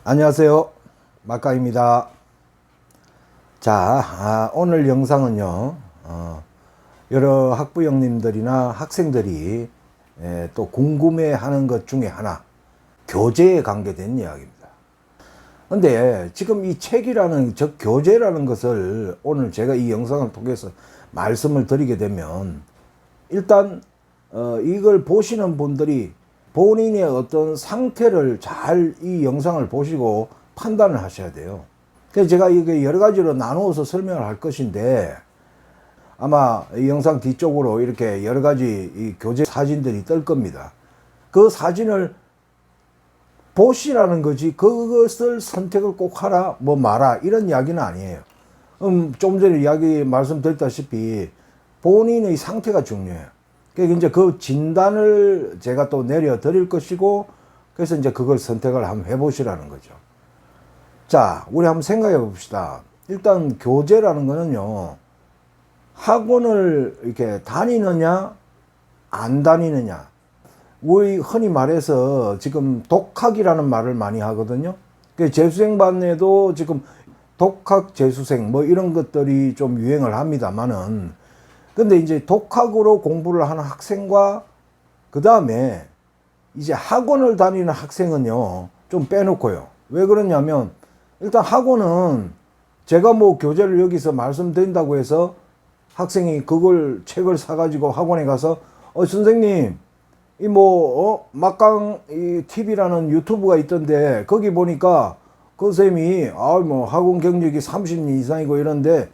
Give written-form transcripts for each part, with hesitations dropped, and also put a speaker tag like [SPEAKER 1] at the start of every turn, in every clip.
[SPEAKER 1] 안녕하세요, 막강입니다. 자, 오늘 영상은요, 여러 학부형님들이나 학생들이 또 궁금해하는 것 중에 하나, 교재에 관계된 이야기입니다. 근데 지금 이 책이라는, 즉 교재라는 것을 오늘 제가 이 영상을 통해서 말씀을 드리게 되면, 일단 이걸 보시는 분들이 본인의 어떤 상태를 잘 이 영상을 보시고 판단을 하셔야 돼요. 그래서 제가 이게 여러 가지로 나누어서 설명을 할 것인데, 아마 이 영상 뒤쪽으로 이렇게 여러 가지 이 교재 사진들이 뜰 겁니다. 그 사진을 보시라는 거지, 그것을 선택을 꼭 하라, 뭐 마라, 이런 이야기는 아니에요. 좀 전에 이야기 말씀드렸다시피 본인의 상태가 중요해요. 그러니까 이제 그 진단을 제가 또 내려 드릴 것이고, 그래서 이제 그걸 선택을 한번 해보시라는 거죠. 자, 우리 한번 생각해 봅시다. 일단 교재라는 거는요, 학원을 이렇게 다니느냐 안 다니느냐, 우리 흔히 말해서 지금 독학이라는 말을 많이 하거든요. 재수생 반에도 지금 독학 재수생 뭐 이런 것들이 좀 유행을 합니다만은, 근데 이제 독학으로 공부를 하는 학생과 그 다음에 이제 학원을 다니는 학생은요 좀 빼놓고요. 왜 그러냐면, 일단 학원은 제가 뭐 교재를 여기서 말씀드린다고 해서 학생이 그걸 책을 사가지고 학원에 가서 선생님 이 뭐 막강 이 TV라는 유튜브가 있던데 거기 보니까 그 쌤이 뭐 학원 경력이 30년 이상이고 이런데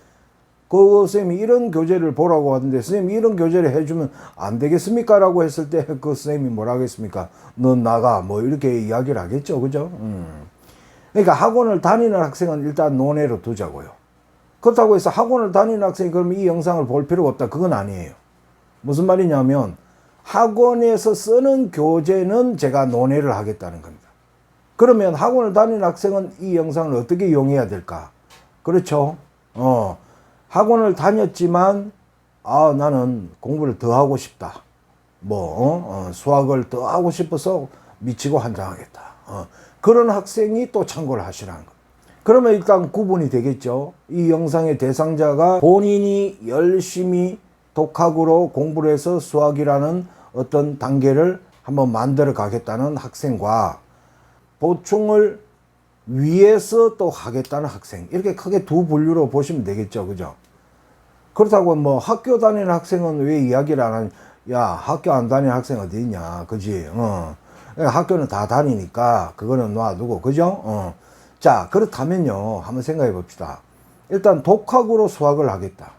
[SPEAKER 1] 그 쌤이 이런 교재를 보라고 하던데 선생님이 이런 교재를 해주면 안 되겠습니까? 라고 했을 때 그 쌤이 뭐라 하겠습니까? 넌 나가, 뭐 이렇게 이야기를 하겠죠. 그죠? 그러니까 학원을 다니는 학생은 일단 논외로 두자고요. 그렇다고 해서 학원을 다니는 학생이 그럼 이 영상을 볼 필요가 없다, 그건 아니에요. 무슨 말이냐면, 학원에서 쓰는 교재는 제가 논외를 하겠다는 겁니다. 그러면 학원을 다니는 학생은 이 영상을 어떻게 이용해야 될까? 그렇죠? 학원을 다녔지만 나는 공부를 더 하고 싶다, 수학을 더 하고 싶어서 미치고 환장하겠다, 그런 학생이 또 참고를 하시라는 거. 그러면 일단 구분이 되겠죠. 이 영상의 대상자가 본인이 열심히 독학으로 공부를 해서 수학이라는 어떤 단계를 한번 만들어 가겠다는 학생과 보충을 위해서 또 하겠다는 학생, 이렇게 크게 두 분류로 보시면 되겠죠. 그죠? 그렇다고 뭐 학교 다니는 학생은 왜 이야기를 안 하냐? 야, 학교 안 다니는 학생 어디 있냐? 그지? 학교는 다 다니니까 그거는 놔두고, 그죠? 자, 그렇다면요, 한번 생각해 봅시다. 일단 독학으로 수학을 하겠다.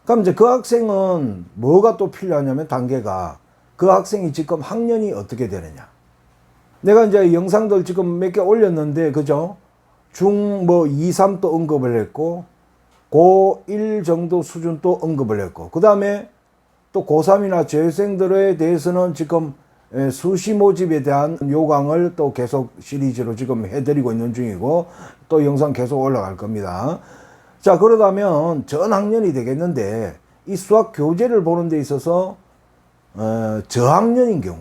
[SPEAKER 1] 그럼 이제 그 학생은 뭐가 또 필요하냐면, 단계가 그 학생이 지금 학년이 어떻게 되느냐. 내가 이제 영상들 지금 몇 개 올렸는데, 그죠? 중 2, 3 또 언급을 했고, 고1 정도 수준 또 언급을 했고, 그 다음에 또 고3이나 재수생들에 대해서는 지금 수시 모집에 대한 요강을 또 계속 시리즈로 지금 해드리고 있는 중이고, 또 영상 계속 올라갈 겁니다. 자, 그러다면 전 학년이 되겠는데, 이 수학 교재를 보는 데 있어서 저학년인 경우,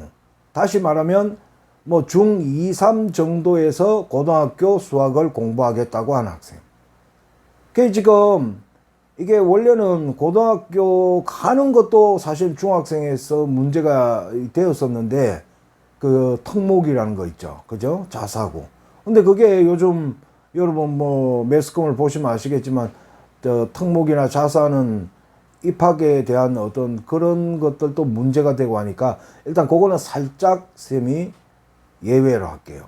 [SPEAKER 1] 다시 말하면 뭐 중 2, 3 정도에서 고등학교 수학을 공부하겠다고 하는 학생. 그게 지금 이게 원래는 고등학교 가는 것도 사실 중학생에서 문제가 되었었는데, 그 특목이라는 거 있죠. 그죠? 자사고. 근데 그게 요즘 여러분 뭐 매스컴을 보시면 아시겠지만, 특목이나 자사는 입학에 대한 어떤 그런 것들도 문제가 되고 하니까, 일단 그거는 살짝 쌤이 예외로 할게요.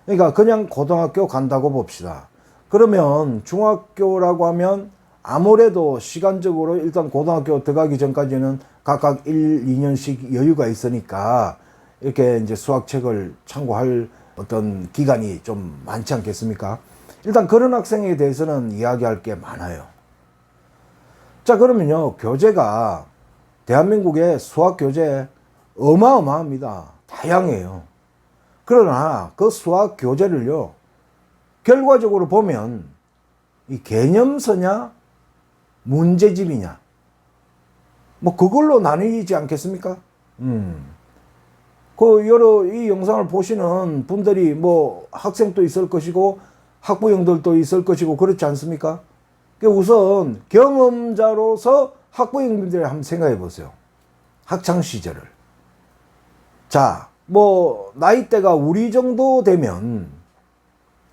[SPEAKER 1] 그러니까 그냥 고등학교 간다고 봅시다. 그러면 중학교라고 하면 아무래도 시간적으로 일단 고등학교 들어가기 전까지는 각각 1, 2년씩 여유가 있으니까 이렇게 이제 수학책을 참고할 어떤 기간이 좀 많지 않겠습니까? 일단 그런 학생에 대해서는 이야기할 게 많아요. 자, 그러면요, 교재가 대한민국의 수학 교재 어마어마합니다. 다양해요. 그러나 그 수학 교재를요, 결과적으로 보면 이 개념서냐 문제집이냐, 뭐 그걸로 나뉘지 않겠습니까? 여러 이 영상을 보시는 분들이 뭐 학생도 있을 것이고 학부형들도 있을 것이고 그렇지 않습니까? 우선 경험자로서 학부형님들이 한번 생각해 보세요. 학창 시절을. 자, 뭐 나이대가 우리 정도 되면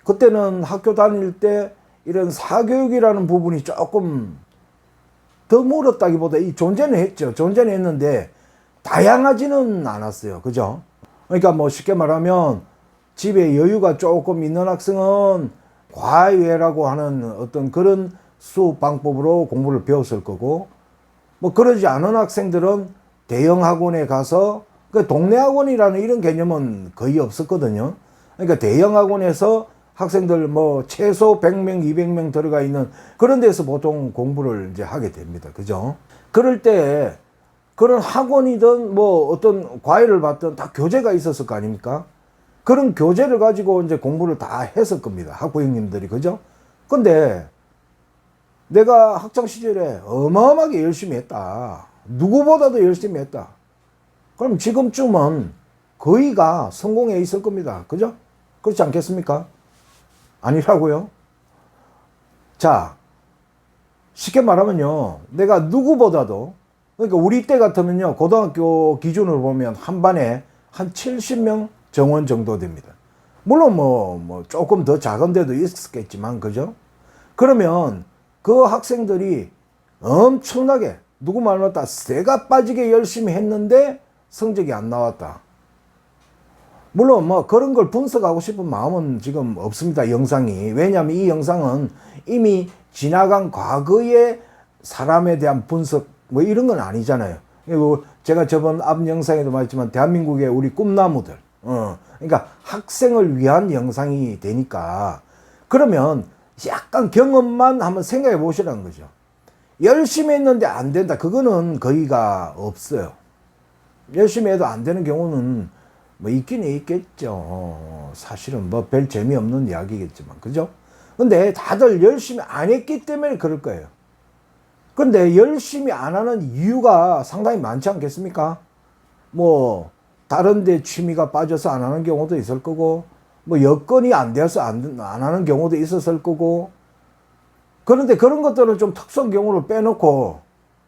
[SPEAKER 1] 그때는 학교 다닐 때 이런 사교육이라는 부분이 조금 더 멀었다기보다 이 존재는 했죠. 존재는 했는데 다양하지는 않았어요. 그죠? 그러니까 뭐 쉽게 말하면 집에 여유가 조금 있는 학생은 과외라고 하는 어떤 그런 수업 방법으로 공부를 배웠을 거고, 뭐 그러지 않은 학생들은 대형 학원에 가서, 그 동네 학원이라는 이런 개념은 거의 없었거든요. 그러니까 대형 학원에서 학생들 뭐 최소 100명, 200명 들어가 있는 그런 데서 보통 공부를 이제 하게 됩니다. 그죠? 그럴 때 그런 학원이든 뭐 어떤 과외를 받든 다 교재가 있었을 거 아닙니까? 그런 교재를 가지고 이제 공부를 다 했을 겁니다. 학부형님들이. 그죠? 근데 내가 학창 시절에 어마어마하게 열심히 했다. 누구보다도 열심히 했다. 그럼 지금쯤은 거의가 성공해 있을 겁니다. 그죠? 그렇지 않겠습니까? 아니라고요? 자, 쉽게 말하면요. 내가 누구보다도, 그러니까 우리 때 같으면요. 고등학교 기준으로 보면 한 반에 한 70명 정원 정도 됩니다. 물론 뭐 조금 더 작은 데도 있었겠지만, 그죠? 그러면 그 학생들이 엄청나게 누구 말로 다 쇠가 빠지게 열심히 했는데 성적이 안 나왔다. 물론 뭐 그런 걸 분석하고 싶은 마음은 지금 없습니다. 영상이. 왜냐하면 이 영상은 이미 지나간 과거의 사람에 대한 분석 뭐 이런 건 아니잖아요. 그리고 제가 저번 앞 영상에도 말했지만 대한민국의 우리 꿈나무들, 그러니까 학생을 위한 영상이 되니까, 그러면 약간 경험만 한번 생각해 보시라는 거죠. 열심히 했는데 안 된다. 그거는 거의가 없어요. 열심히 해도 안 되는 경우는 뭐 있긴 있겠죠. 사실은 뭐 별 재미없는 이야기겠지만, 그죠? 근데 다들 열심히 안 했기 때문에 그럴 거예요. 근데 열심히 안 하는 이유가 상당히 많지 않겠습니까? 뭐 다른 데 취미가 빠져서 안 하는 경우도 있을 거고, 뭐 여건이 안 돼서 안 하는 경우도 있었을 거고. 그런데 그런 것들은 좀 특수한 경우를 빼놓고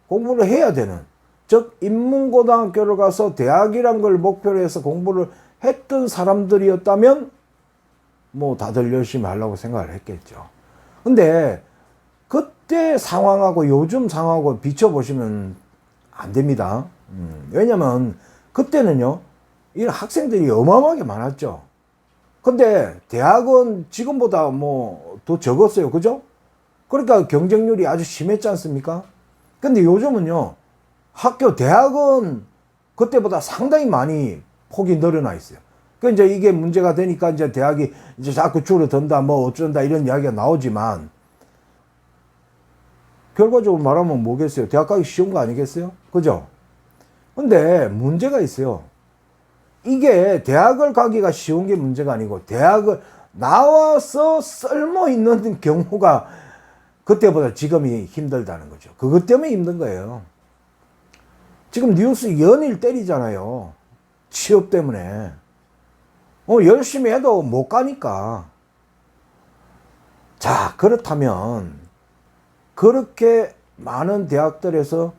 [SPEAKER 1] 공부를 해야 되는, 즉 인문고등학교를 가서 대학이란 걸 목표로 해서 공부를 했던 사람들이었다면 뭐 다들 열심히 하려고 생각을 했겠죠. 근데 그때 상황하고 요즘 상황하고 비춰보시면 안 됩니다. 왜냐면 그때는요, 이 학생들이 어마어마하게 많았죠. 근데 대학은 지금보다 뭐 더 적었어요. 그죠? 그러니까 경쟁률이 아주 심했지 않습니까? 근데 요즘은요, 대학은 그때보다 상당히 많이 폭이 늘어나 있어요. 그 이제 이게 문제가 되니까 이제 대학이 이제 자꾸 줄어든다, 뭐 어쩐다 이런 이야기가 나오지만, 결과적으로 말하면 뭐겠어요? 대학 가기 쉬운 거 아니겠어요? 그죠? 근데 문제가 있어요. 이게 대학을 가기가 쉬운 게 문제가 아니고, 대학을 나와서 쓸모 있는 경우가 그때보다 지금이 힘들다는 거죠. 그것 때문에 힘든 거예요. 지금 뉴스 연일 때리잖아요. 취업 때문에. 열심히 해도 못 가니까. 자, 그렇다면 그렇게 많은 대학들에서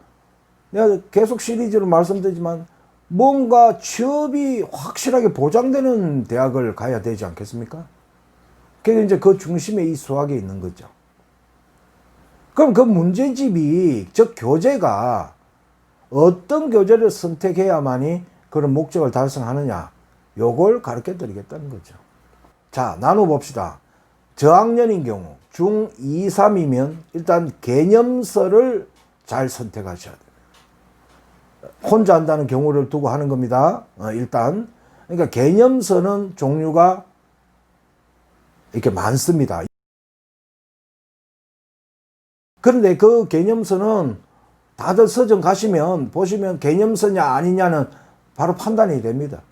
[SPEAKER 1] 내가 계속 시리즈로 말씀드리지만 뭔가 취업이 확실하게 보장되는 대학을 가야 되지 않겠습니까? 그게 이제 그 중심에 이 수학에 있는 거죠. 그럼 그 문제집이, 즉 교재가 어떤 교재를 선택해야만이 그런 목적을 달성하느냐, 요걸 가르쳐 드리겠다는 거죠. 자, 나눠봅시다. 저학년인 경우 중2, 3이면 일단 개념서를 잘 선택하셔야 돼요. 혼자 한다는 경우를 두고 하는 겁니다. 일단 그러니까 개념서는 종류가 이렇게 많습니다. 그런데 그 개념서는 다들 서점 가시면 보시면 개념서냐 아니냐는 바로 판단이 됩니다.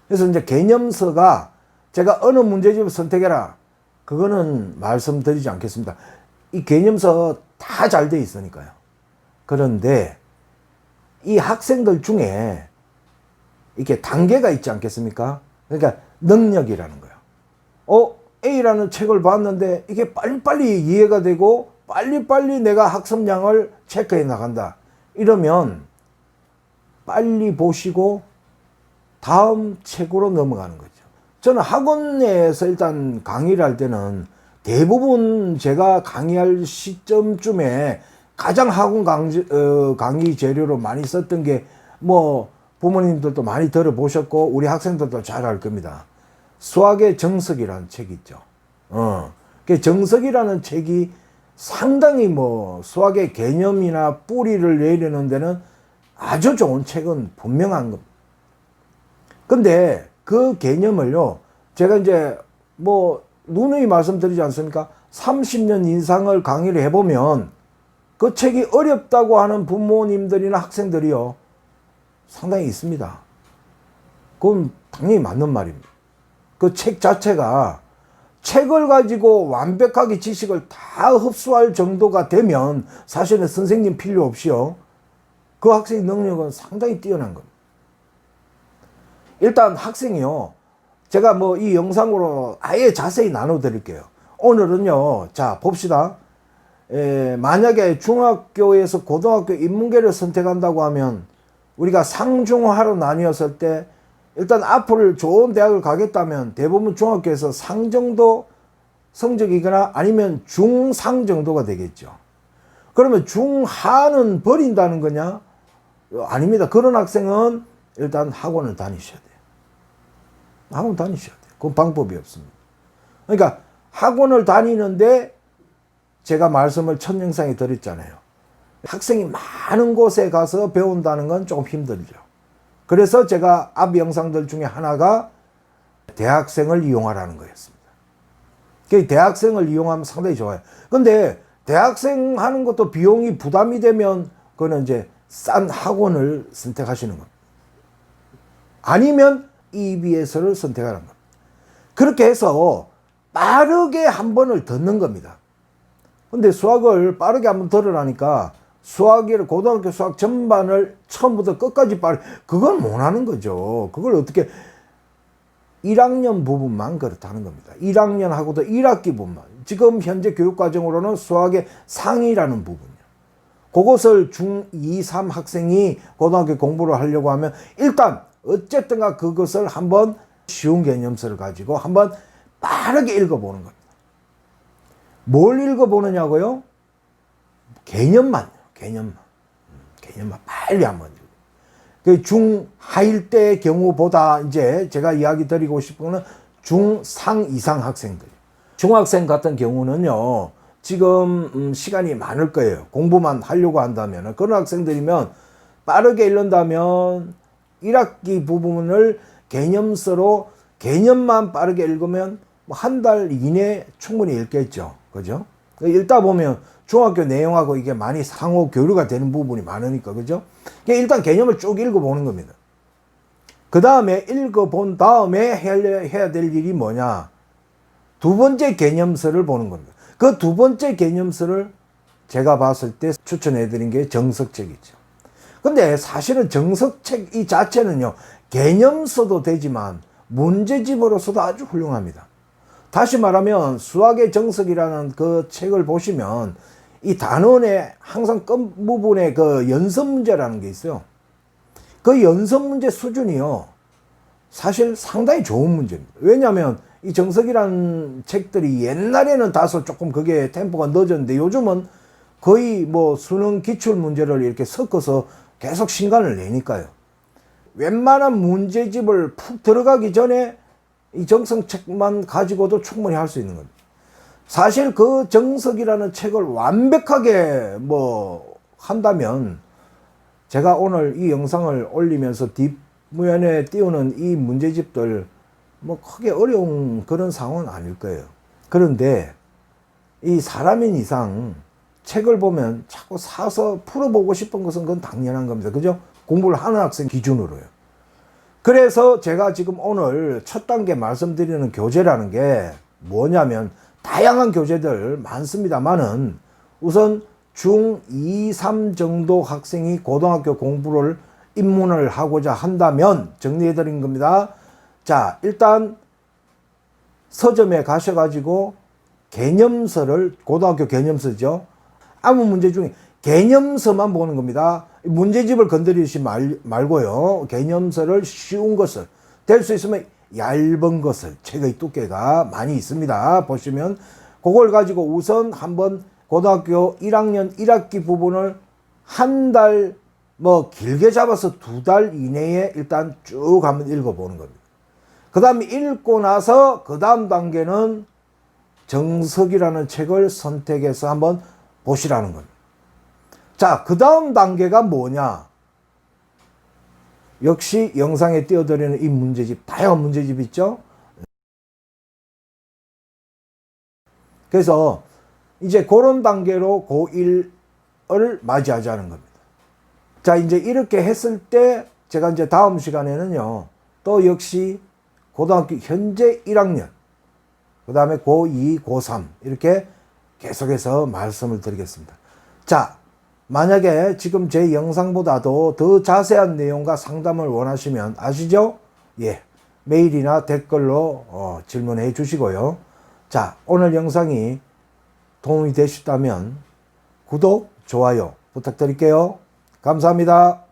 [SPEAKER 1] 그래서 이제 개념서가 제가 어느 문제집을 선택해라, 그거는 말씀드리지 않겠습니다. 이 개념서 다 잘 돼 있으니까요. 그런데 이 학생들 중에 이렇게 단계가 있지 않겠습니까? 그러니까 능력이라는 거예요. A라는 책을 봤는데 이게 빨리빨리 이해가 되고 빨리빨리 내가 학습량을 체크해 나간다. 이러면 빨리 보시고 다음 책으로 넘어가는 거죠. 저는 학원 내에서 일단 강의를 할 때는 대부분 제가 강의할 시점쯤에 가장 학원 강의 재료로 많이 썼던 게 뭐 부모님들도 많이 들어보셨고 우리 학생들도 잘 알 겁니다. 수학의 정석이라는 책이 있죠. 그 정석이라는 책이 상당히 뭐 수학의 개념이나 뿌리를 내리는 데는 아주 좋은 책은 분명한 겁니다. 근데 그 개념을요, 제가 이제 뭐 누누이 말씀드리지 않습니까? 30년 이상을 강의를 해보면 그 책이 어렵다고 하는 부모님들이나 학생들이요, 상당히 있습니다. 그건 당연히 맞는 말입니다. 그 책 자체가 책을 가지고 완벽하게 지식을 다 흡수할 정도가 되면 사실은 선생님 필요 없이요, 그 학생의 능력은 상당히 뛰어난 겁니다. 일단 학생이요, 제가 뭐 이 영상으로 아예 자세히 나눠 드릴게요. 오늘은요, 자 봅시다. 만약에 중학교에서 고등학교 인문계를 선택한다고 하면 우리가 상중하로 나뉘었을 때 일단 앞으로 좋은 대학을 가겠다면 대부분 중학교에서 상 정도 성적이거나 아니면 중상 정도가 되겠죠. 그러면 중하는 버린다는 거냐? 아닙니다. 그런 학생은 일단 학원을 다니셔야 돼요. 학원 다니셔야 돼요. 그건 방법이 없습니다. 그러니까 학원을 다니는데 제가 말씀을 첫 영상에 드렸잖아요. 학생이 많은 곳에 가서 배운다는 건 조금 힘들죠. 그래서 제가 앞 영상들 중에 하나가 대학생을 이용하라는 거였습니다. 대학생을 이용하면 상당히 좋아요. 근데 대학생 하는 것도 비용이 부담이 되면 그거는 이제 싼 학원을 선택하시는 겁니다. 아니면 EBS를 선택하는 겁니다. 그렇게 해서 빠르게 한 번을 듣는 겁니다. 근데 수학을 빠르게 한번 들으라니까 수학을 고등학교 수학 전반을 처음부터 끝까지 그걸 못 하는 거죠. 그걸 어떻게 1학년 부분만 그렇다는 겁니다. 1학년하고도 1학기 부분만. 지금 현재 교육과정으로는 수학의 상이라는 부분이요. 그것을 중2, 3 학생이 고등학교 공부를 하려고 하면 일단 어쨌든가 그것을 한번 쉬운 개념서를 가지고 한번 빠르게 읽어보는 겁니다. 뭘 읽어보느냐고요? 개념만요. 개념만 빨리 한번 읽어요. 그 중하일 때의 경우보다 이제 제가 이야기 드리고 싶은 거는 중상 이상 학생들. 중학생 같은 경우는요, 지금 시간이 많을 거예요. 공부만 하려고 한다면. 그런 학생들이면 빠르게 읽는다면 1학기 부분을 개념서로 개념만 빠르게 읽으면 한 달 이내에 충분히 읽겠죠. 그죠? 읽다 보면 중학교 내용하고 이게 많이 상호 교류가 되는 부분이 많으니까, 그죠? 일단 개념을 쭉 읽어보는 겁니다. 그 다음에 읽어본 다음에 해야 될 일이 뭐냐? 두 번째 개념서를 보는 겁니다. 그 두 번째 개념서를 제가 봤을 때 추천해 드린 게 정석책이죠. 근데 사실은 정석책 이 자체는요, 개념서도 되지만 문제집으로서도 아주 훌륭합니다. 다시 말하면 수학의 정석이라는 그 책을 보시면 이 단원에 항상 끝부분에 그 연습 문제라는 게 있어요. 그 연습 문제 수준이요, 사실 상당히 좋은 문제입니다. 왜냐하면 이 정석이라는 책들이 옛날에는 다소 조금 그게 템포가 늦었는데 요즘은 거의 뭐 수능 기출 문제를 이렇게 섞어서 계속 신간을 내니까요. 웬만한 문제집을 푹 들어가기 전에 이 정석책만 가지고도 충분히 할 수 있는 겁니다. 사실 그 정석이라는 책을 완벽하게 뭐 한다면 제가 오늘 이 영상을 올리면서 뒷면에 띄우는 이 문제집들 뭐 크게 어려운 그런 상황은 아닐 거예요. 그런데 이 사람인 이상 책을 보면 자꾸 사서 풀어보고 싶은 것은 그건 당연한 겁니다. 그죠? 공부를 하는 학생 기준으로요. 그래서 제가 지금 오늘 첫 단계 말씀드리는 교재라는 게 뭐냐면, 다양한 교재들 많습니다만은 우선 중2, 3 정도 학생이 고등학교 공부를 입문을 하고자 한다면 정리해 드린 겁니다. 자, 일단 서점에 가셔가지고 개념서를, 고등학교 개념서죠. 아무 문제 중에 개념서만 보는 겁니다. 문제집을 건드리지 말고요. 개념서를 쉬운 것을, 될 수 있으면 얇은 것을, 책의 두께가 많이 있습니다. 보시면 그걸 가지고 우선 한번 고등학교 1학년 1학기 부분을 한 달, 뭐 길게 잡아서 2달 이내에 일단 쭉 한번 읽어보는 겁니다. 그 다음에 읽고 나서 그 다음 단계는 정석이라는 책을 선택해서 한번 보시라는 겁니다. 자, 그 다음 단계가 뭐냐? 역시 영상에 띄워드리는 이 문제집, 다양한 문제집 있죠? 그래서 이제 그런 단계로 고1을 맞이하자는 겁니다. 자, 이제 이렇게 했을 때 제가 이제 다음 시간에는요, 또 역시 고등학교 현재 1학년, 그 다음에 고2, 고3 이렇게 계속해서 말씀을 드리겠습니다. 자, 만약에 지금 제 영상보다도 더 자세한 내용과 상담을 원하시면 아시죠? 예, 메일이나 댓글로 질문해 주시고요. 자, 오늘 영상이 도움이 되셨다면 구독, 좋아요 부탁드릴게요. 감사합니다.